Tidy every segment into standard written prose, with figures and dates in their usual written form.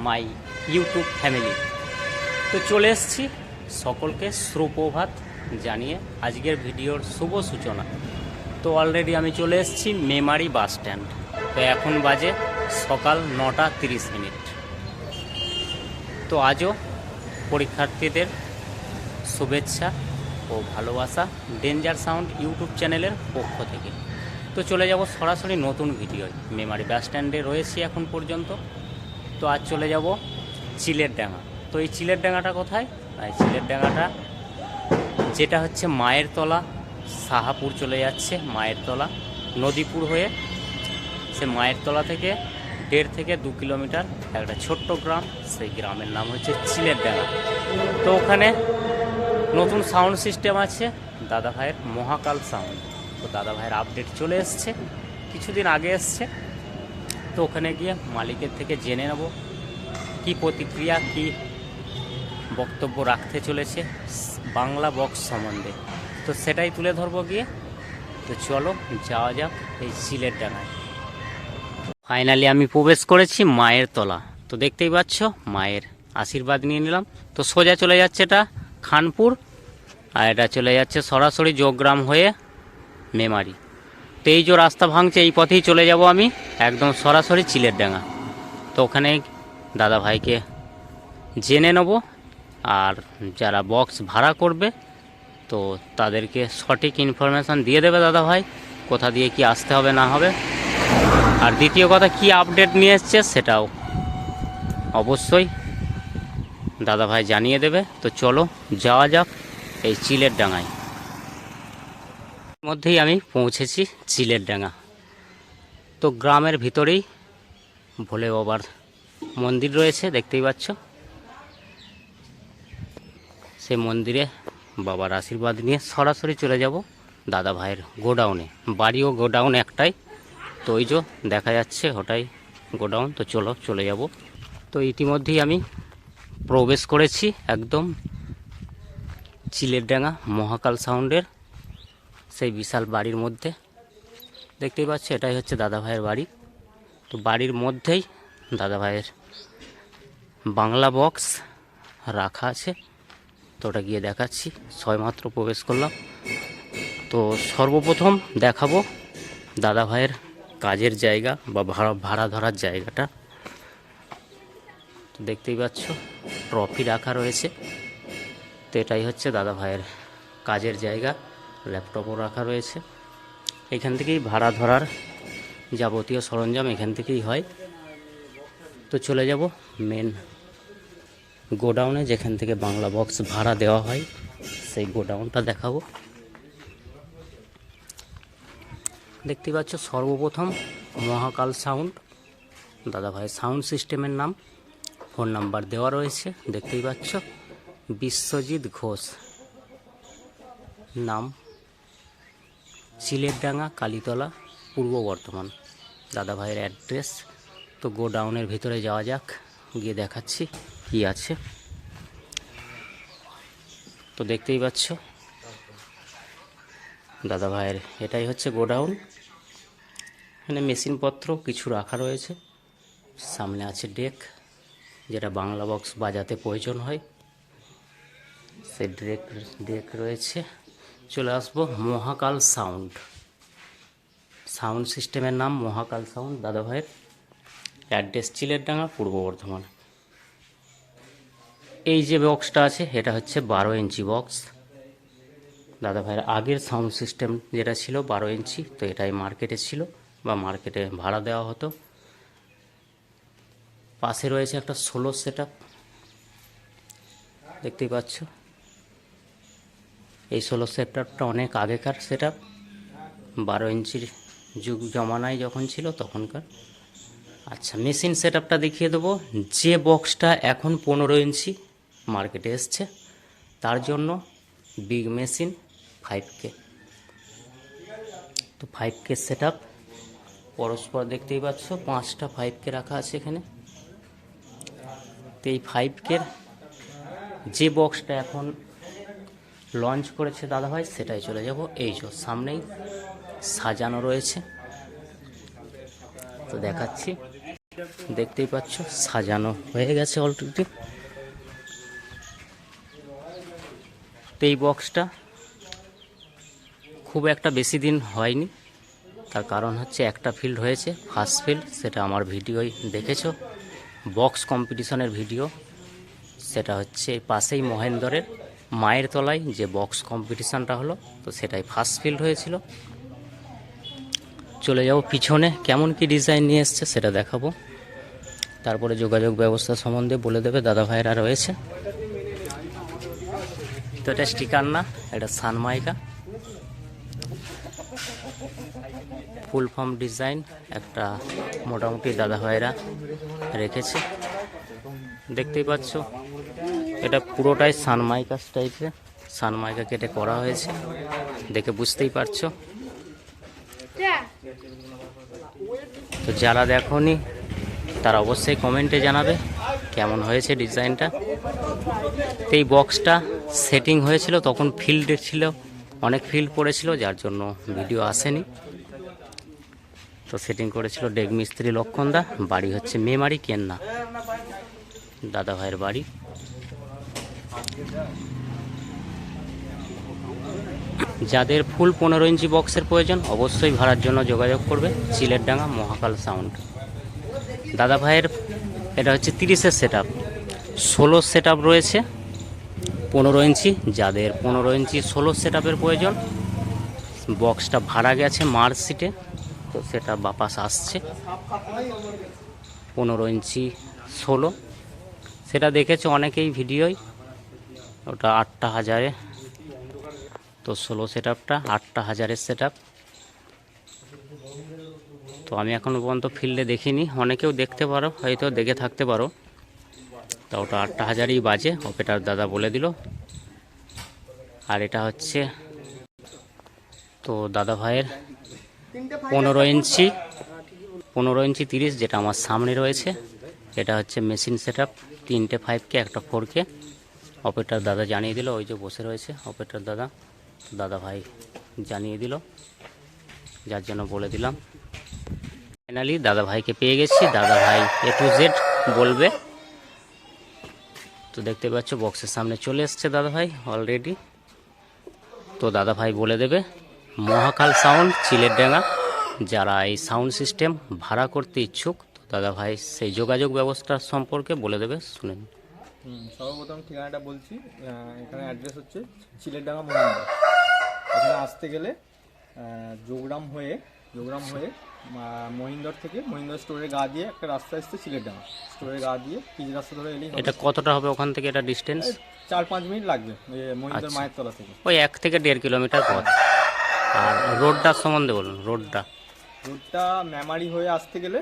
My YouTube family. তো চলে এসেছি সকলকে সুপ্রভাত জানিয়ে আজকের ভিডিওর শুভ সূচনা। তো অলরেডি আমি চলে এসেছি মেমারি বাস স্ট্যান্ড। তো এখন বাজে সকাল 9:30। তো আজও পরীক্ষার্থীদের শুভেচ্ছা ও ভালোবাসা ডেঞ্জার সাউন্ড ইউটিউব চ্যানেলের পক্ষ থেকে। তো চলে যাব সরাসরি নতুন ভিডিওয়। মেমারি বাস স্ট্যান্ডে রয়েছি এখন পর্যন্ত। তো আজ চলে যাব চিলের ডাঙা। তো এই চিলের ডাঙাটা কোথায়? এই চিলের ডাঙাটা যেটা হচ্ছে মায়ের তলা, সাহাপুর চলে যাচ্ছে মায়ের তলা, নদীপুর হয়ে সে মায়ের তলা থেকে 1.5 থেকে 2 কিলোমিটার একটা ছোট্ট গ্রাম, সেই গ্রামের নাম হচ্ছে চিলের ডাঙা। তো ওখানে নতুন সাউন্ড সিস্টেম আছে দাদা ভাইয়ের, মহাকাল সাউন্ড। তো দাদা ভাইয়ের আপডেট চলে এসছে, কিছুদিন আগে এসছে। তো ওখানে গিয়ে মালিকের থেকে জেনে নেব কি প্রতিক্রিয়া, কি বক্তব্য রাখতে চলেছে বাংলা বক্স সম্বন্ধে। তো সেটাই তুলে ধরবো গিয়ে। তো চলো যাওয়া যাক এই চিলের ডাঙায়। ফাইনালি আমি প্রবেশ করেছি মায়ের তলা। তো দেখতেই পাচ্ছ মায়ের আশীর্বাদ নিয়ে নিলাম। তো সোজা চলে যাচ্ছে এটা খানপুর, আর এটা চলে যাচ্ছে সরাসরি যোগগ্রাম হয়ে মেমারি। তো এই যে রাস্তা ভাঙছে এই পথেই চলে যাব আমি একদম সরাসরি চিলের ডাঙা। তো ওখানে দাদা ভাইকে জেনে নেব, আর যারা বক্স ভাড়া করবে তো তাদেরকে সঠিক ইনফরমেশান দিয়ে দেবে দাদা ভাই, কোথা দিয়ে কি আসতে হবে না হবে। আর দ্বিতীয় কথা, কি আপডেট নিয়ে এসছে সেটাও অবশ্যই দাদা ভাই জানিয়ে দেবে। তো চলো যাওয়া যাক এই চিলের ডাঙায়। মধ্যেই আমি পৌঁছেছি চিলের ডাঙা। তো গ্রামের ভিতরেই ভোলে বাবার মন্দির রয়েছে, দেখতেই পাচ্ছ। সেই মন্দিরে বাবার আশীর্বাদ নিয়ে সরাসরি চলে যাব দাদা ভাইয়ের গোডাউনে। বাড়িও গোডাউন একটাই, তো ওই যে দেখা যাচ্ছে ওটাই গোডাউন। তো চলো চলে যাব। তো ইতিমধ্যেই আমি প্রবেশ করেছি একদম চিলের ডাঙা মহাকাল সাউন্ডের সেই বিশাল বাড়ির মধ্যে। দেখতেই পাচ্ছ এটাই হচ্ছে দাদা ভাইয়ের বাড়ি। তো বাড়ির মধ্যেই দাদা ভাইয়ের বাংলা বক্স রাখা আছে। তো ওটা গিয়ে দেখাচ্ছি, সবেমাত্র প্রবেশ করলাম। তো সর্বপ্রথম দেখাবো দাদা ভাইয়ের কাজের জায়গা বা ভাড়া ধরার জায়গাটা। তো দেখতেই পাচ্ছ ট্রফি রাখা রয়েছে। তো এটাই হচ্ছে দাদা ভাইয়ের কাজের জায়গা, ল্যাপটপও রাখা রয়েছে। এখান থেকেই ভাড়া ধরার যাবতীয় সরঞ্জাম এখান থেকেই হয়। তো চলে যাব মেন গোডাউনে, যেখান থেকে বাংলা বক্স ভাড়া দেওয়া হয়, সেই গোডাউনটা দেখাবো। দেখতে পাচ্ছ সর্বপ্রথম মহাকাল সাউন্ড, দাদা ভাই সাউন্ড সিস্টেমের নাম, ফোন নাম্বার দেওয়া রয়েছে। দেখতেই পাচ্ছ বিশ্বজিৎ ঘোষ নাম, চিলের ডাঙা, কালীতলা, পূর্ব বর্ধমান দাদা ভাইয়ের অ্যাড্রেস। তো গোডাউনের ভিতরে যাওয়া যাক, গিয়ে দেখাচ্ছি কি আছে। তো দেখতেই পাচ্ছ দাদা ভাইয়ের এটাই হচ্ছে গোডাউন। এখানে মেশিনপত্র কিছু রাখা রয়েছে। সামনে আছে ডেক, যেটা বাংলা বক্স বাজাতে প্রয়োজন হয়, সেই ডেক রয়েছে। চলে আসবো মহাকাল সাউন্ড, সাউন্ড সিস্টেমের নাম মহাকাল সাউন্ড, দাদা ভাইয়ের অ্যাড্রেস চিলের ডাঙা, পূর্ব বর্ধমান। এই যে বক্সটা আছে এটা হচ্ছে 12 ইঞ্চি বক্স। দাদা ভাইয়ের আগের সাউন্ড সিস্টেম যেটা ছিল 12 ইঞ্চি, তো এটাই মার্কেটে ছিল বা মার্কেটে ভাড়া দেওয়া হতো। পাশে রয়েছে একটা 16 সেটআপ, দেখতেই পাচ্ছ। এই 16 সেটআপটা অনেক আগেকার সেটআপ, 12 ইঞ্চির যুগ জমানায় যখন ছিল তখনকার। আচ্ছা, মেশিন সেটআপটা দেখিয়ে দেবো। যে বক্সটা এখন 15 ইঞ্চি মার্কেটে এসছে, তার জন্য বিগ মেশিন 5K। তো 5K সেটআপ পরস্পর দেখতেই পাচ্ছ 5টা 5K রাখা আছে এখানে। তো এই 5K যে বক্সটা এখন লঞ্চ করেছে দাদা ভাই সেটাই চলে যাব। এই যে সামনেই সাজানো রয়েছে, তো দেখাচ্ছি। দেখতেই পাচ্ছ সাজানো হয়ে গেছে অলরেডি। তো এই বক্সটা খুব একটা বেশি দিন হয়নি, তার কারণ হচ্ছে একটা ফিল্ড হয়েছে, ফার্স্ট ফিল্ড, সেটা আমার ভিডিওই দেখেছো, বক্স কম্পিটিশনের ভিডিও। সেটা হচ্ছে পাশেই মহেন্দ্রের মায়ের তলায় যে বক্স কম্পিটিশানটা হলো, তো সেটাই ফার্স্ট ফিল্ড হয়েছিল। চলে যাবো পিছনে, কেমন কি ডিজাইন নিয়ে এসছে সেটা দেখাবো। তারপরে যোগাযোগ ব্যবস্থা সম্বন্ধে বলে দেবে দাদা ভাইয়েরা রয়েছে। তো এটা স্টিকার না, এটা সানমাইকা ফুল ফর্ম ডিজাইন একটা মোটামুটি দাদা ভাইয়েরা রেখেছে। দেখতেই পাচ্ছ এটা পুরোটাই সানমাইকা টাইপের, সানমাইকা কেটে করা হয়েছে, দেখে বুঝতেই পারছো। তো যারা দেখোনি তারা অবশ্যই কমেন্টে জানাবে কেমন হয়েছে ডিজাইনটা। তো এই বক্সটা সেটিং হয়েছিল তখন ফিল্ডে ছিল, অনেক ফিল্ড পড়েছিল, যার জন্য ভিডিও আসেনি। তো সেটিং করেছিল ডেক মিস্ত্রি লক্ষণদা, বাড়ি হচ্ছে মেমারি কেন্না, দাদা ভাইয়ের বাড়ি। যাদের ফুল 15 ইঞ্চি বক্সের প্রয়োজন অবশ্যই ভাড়ার জন্য যোগাযোগ করবে চিলেরডাঙ্গা মহাকাল সাউন্ড। দাদা ভাইয়ের এটা হচ্ছে 30-এর সেট আপ, 16 সেট আপ রয়েছে 15 ইঞ্চি। যাদের 15 ইঞ্চি 16 সেট আপের প্রয়োজন, বক্সটা ভাড়া গেছে মার্চ সিটে, তো সেটা বাপাস আসছে 15 ইঞ্চি 16, সেটা দেখেছো অনেকেই ভিডিওই, ওটা 8,000-এ। তো 16 সেট আপটা 8,000-এর সেট আপ। তো আমি এখনও পর্যন্ত ফিল্ডে দেখিনি, অনেকেও দেখতে পারো, হয়তো দেখে থাকতে পারো। তা ওটা 8,000-ই বাজে, অপারেটর দাদা বলে দিল। আর এটা হচ্ছে তো দাদা ভাইয়ের 15 ইঞ্চি 30, যেটা আমার সামনে রয়েছে। এটা হচ্ছে মেশিন সেট আপ, 3টে 5K একটা 4K। অপারেটর দাদা জানিয়ে দিল, ওই যে বসে রয়েছে অপারেটর দাদা, দাদা ভাই জানিয়ে দিল, যার জন্য বলে দিলাম। ফাইনালি দাদা ভাইকে পেয়ে গেছি, দাদা ভাই A to Z বলবে। তো দেখতে পাচ্ছ বক্সের সামনে চলে এসছে দাদা ভাই অলরেডি। তো দাদা ভাই বলে দেবে মহাকাল সাউন্ড চিলেরডাঙ্গা, যারা এই সাউন্ড সিস্টেম ভাড়া করতে ইচ্ছুক, তো দাদা ভাই সেই যোগাযোগ ব্যবস্থা সম্পর্কে বলে দেবে, শুনেন। সর্বপ্রথম ঠিকানাটা বলছি, এখানে অ্যাড্রেস হচ্ছে চিলেরডাঙ্গা মহিন্দ্র। এখানে আসতে গেলে যোগরাম হয়ে মহিন্দর থেকে মহিন্দর স্টোরের গা দিয়ে একটা রাস্তা আসছে, চিলেরডাঙ্গা স্টোরের গা দিয়ে পিচ রাস্তা ধরে এলেই হবে। এটা কতটা হবে ওখান থেকে, এটা ডিস্টেন্স? 4-5 মিনিট লাগবে মহিন্দর মায়ের তলা থেকে। ওই 1 থেকে 1.5 কিলোমিটার পথ। আর রোডটার সম্বন্ধে বলুন। রোডটা মেমারি হয়ে আসতে গেলে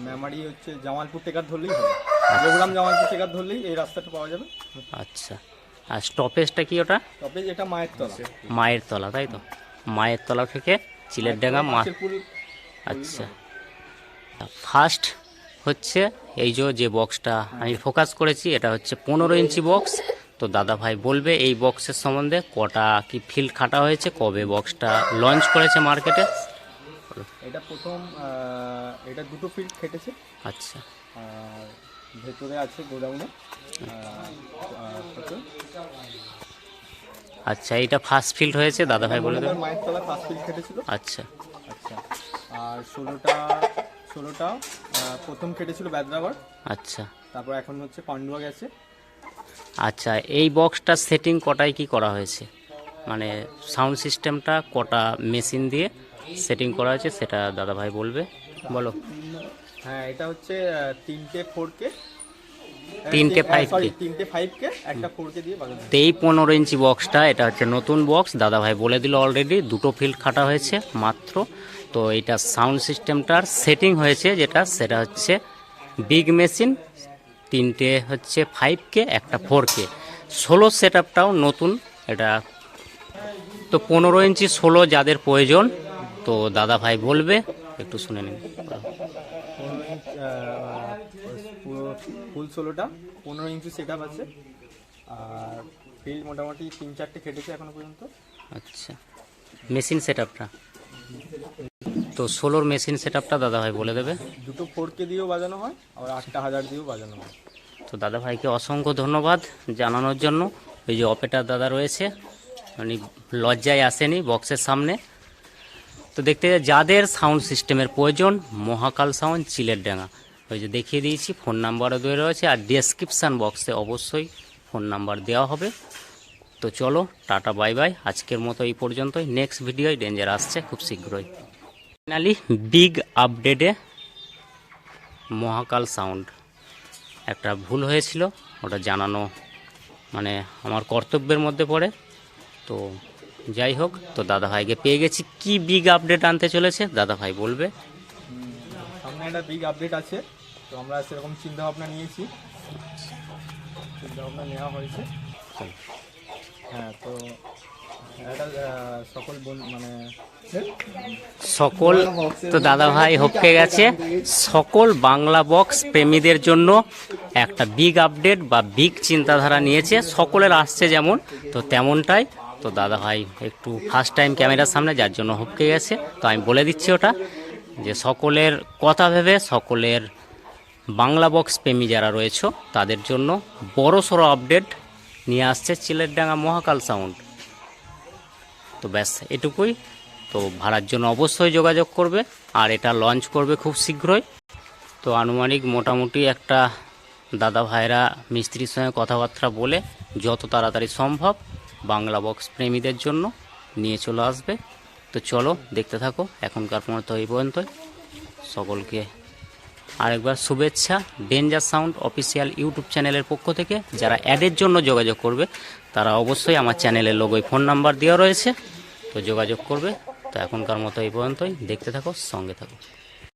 মেমারি হচ্ছে জামালপুর টেকার ধরলেই হবে, যোগরাম জামালপুর টেকার ধরলেই এই রাস্তাটা পাওয়া যাবে। আচ্ছা, আর স্টপেজটা কি ওটা? স্টপেজ এটা মায়ের তলা। মায়ের তলা, তাই তো? মায়ের তলা থেকে চিলেরডাঙ্গা আচ্ছা, ফার্স্ট হচ্ছে এই যে বক্সটা আমি ফোকাস করেছি, এটা হচ্ছে 15 ইঞ্চি বক্স। তো দাদা ভাই বলবে এই বক্সের সম্বন্ধে, কটা কি ফিল্ড খাটা হয়েছে, কবে বক্সটা লঞ্চ করেছে মার্কেটে। এটা প্রথম এটা 2টো ফিল্ড খেটেছে। আচ্ছা, আর ভেতরে আছে গোডাউনে। আচ্ছা, এটা ফার্স্ট ফিল্ড হয়েছে দাদা ভাই বলে দেবে। মায়ের তলা ফার্স্ট ফিল্ড খেটেছিল। আচ্ছা আচ্ছা, আর 16টা প্রথম কেটেছিল ব্যাদরাবার। আচ্ছা, তারপর এখন হচ্ছে পান্ডুয়া গেছে। আচ্ছা, এই বক্সটা সেটিং কটায় কি করা হয়েছে, মানে সাউন্ড সিস্টেমটা কটা মেশিন দিয়ে সেটিং করা হয়েছে সেটা দাদা ভাই বলবে, বলো। হ্যাঁ, এটা হচ্ছে 3টে 4K, 3টে 5K, 3টে 5K একটা 4K দিয়ে বাজানো। তো এই 15 ইঞ্চি বক্সটা, এটা হচ্ছে নতুন বক্স, দাদা ভাই বলে দিল অলরেডি 2টো ফিল্ড খাটা হয়েছে মাত্র। তো এটা সাউন্ড সিস্টেমটার সেটিং হয়েছে যেটা, সেটা হচ্ছে বিগ মেশিন, 3টে হচ্ছে 5K একটা 4K। 16 সেট আপটাও নতুন এটা। তো 15 ইঞ্চি 16 যাদের প্রয়োজন, তো দাদা ভাই বলবে, একটু শুনে নিন। ফুল 16টা 15 ইঞ্চি সেট আপ আছে, আর ফিল্ড মোটামুটি 3-4টে খেটেছে এখনো পর্যন্ত। আচ্ছা, মেশিন সেট আপটা। তো তো সোলোর মেশিন সেট আপটা দাদাভাই বলে দেবে। দুটো 4K দিয়েও বাজানো হয়, আবার 8000 দিয়েও বাজানো হয়। তো দাদাভাইকে অসংখ্য ধন্যবাদ জানানোর জন্য। ওই যে অপারেটর দাদা রয়েছে, উনি লজ্জায় আসেনি বক্সের সামনে। তো দেখতে যাদের সাউন্ড সিস্টেমের প্রয়োজন, মহাকাল সাউন্ড, চিলেরডাঙ্গা, ওই যে দেখিয়ে দিয়েছি, ফোন নাম্বারও দেওয়া রয়েছে, আর ডেসক্রিপশান বক্সে অবশ্যই ফোন নাম্বার দেওয়া হবে। তো চলো, টাটা বাই বাই, আজকের মতো এই পর্যন্তই। নেক্সট ভিডিওয় ডেঞ্জার আসছে খুব শীঘ্রই। ফাইনালি বিগ আপডেটে মহাকাল সাউন্ড, একটা ভুল হয়েছিল, ওটা জানানো মানে আমার কর্তব্যের মধ্যে পড়ে। তো যাই হোক, তো দাদাভাইকে পেয়ে গেছি। কি বিগ আপডেট আনতে চলেছে দাদাভাই বলবে। সামনে একটা বিগ আপডেট আছে, তো আমরা সেরকম চিন্তা ভাবনা নিয়েছি, চিন্তা ভাবনা নেওয়া হয়েছে। হ্যাঁ, তো এটা সকল সকল, তো দাদাভাই হপকে গেছে, সকল বাংলা বক্স প্রেমীদের জন্য একটা বিগ আপডেট বা বিগ চিন্তাধারা নিয়েছে। সকলের আসছে যেমন, তো তেমনটাই। তো দাদাভাই একটু ফার্স্ট টাইম ক্যামেরার সামনে, যার জন্য হপকে গেছে। তো আমি বলে দিচ্ছি ওটা, যে সকলের কথা ভেবে, সকলের বাংলা বক্স প্রেমী যারা রয়েছে তাদের জন্য বড়সড় আপডেট নিয়ে আসছে চিলেরডাঙ্গা মহাকাল সাউন্ড। তো ব্যাস এটুকুই। তো ভাড়ার জন্য অবশ্যই যোগাযোগ করবে, আর এটা লঞ্চ করবে খুব শীঘ্রই। তো আনুমানিক মোটামুটি একটা দাদা ভাইরা মিস্ত্রির সঙ্গে কথাবার্তা বলে যত তাড়াতাড়ি সম্ভব বাংলা বক্স প্রেমীদের জন্য নিয়ে চলে আসবে। তো চলো দেখতে থাকো, এখনকার মতো এই পর্যন্তই। সকলকে আরেকবার শুভেচ্ছা ডেঞ্জার সাউন্ড অফিসিয়াল ইউটিউব চ্যানেলের পক্ষ থেকে। যারা অ্যাডের জন্য যোগাযোগ করবে তারা অবশ্যই আমার চ্যানেলের লোগোয় ফোন নাম্বার দেওয়া রয়েছে, তো যোগাযোগ করবে। তো এখনকার মতো এই পর্যন্তই, দেখতে থাকো, সঙ্গে থাকো।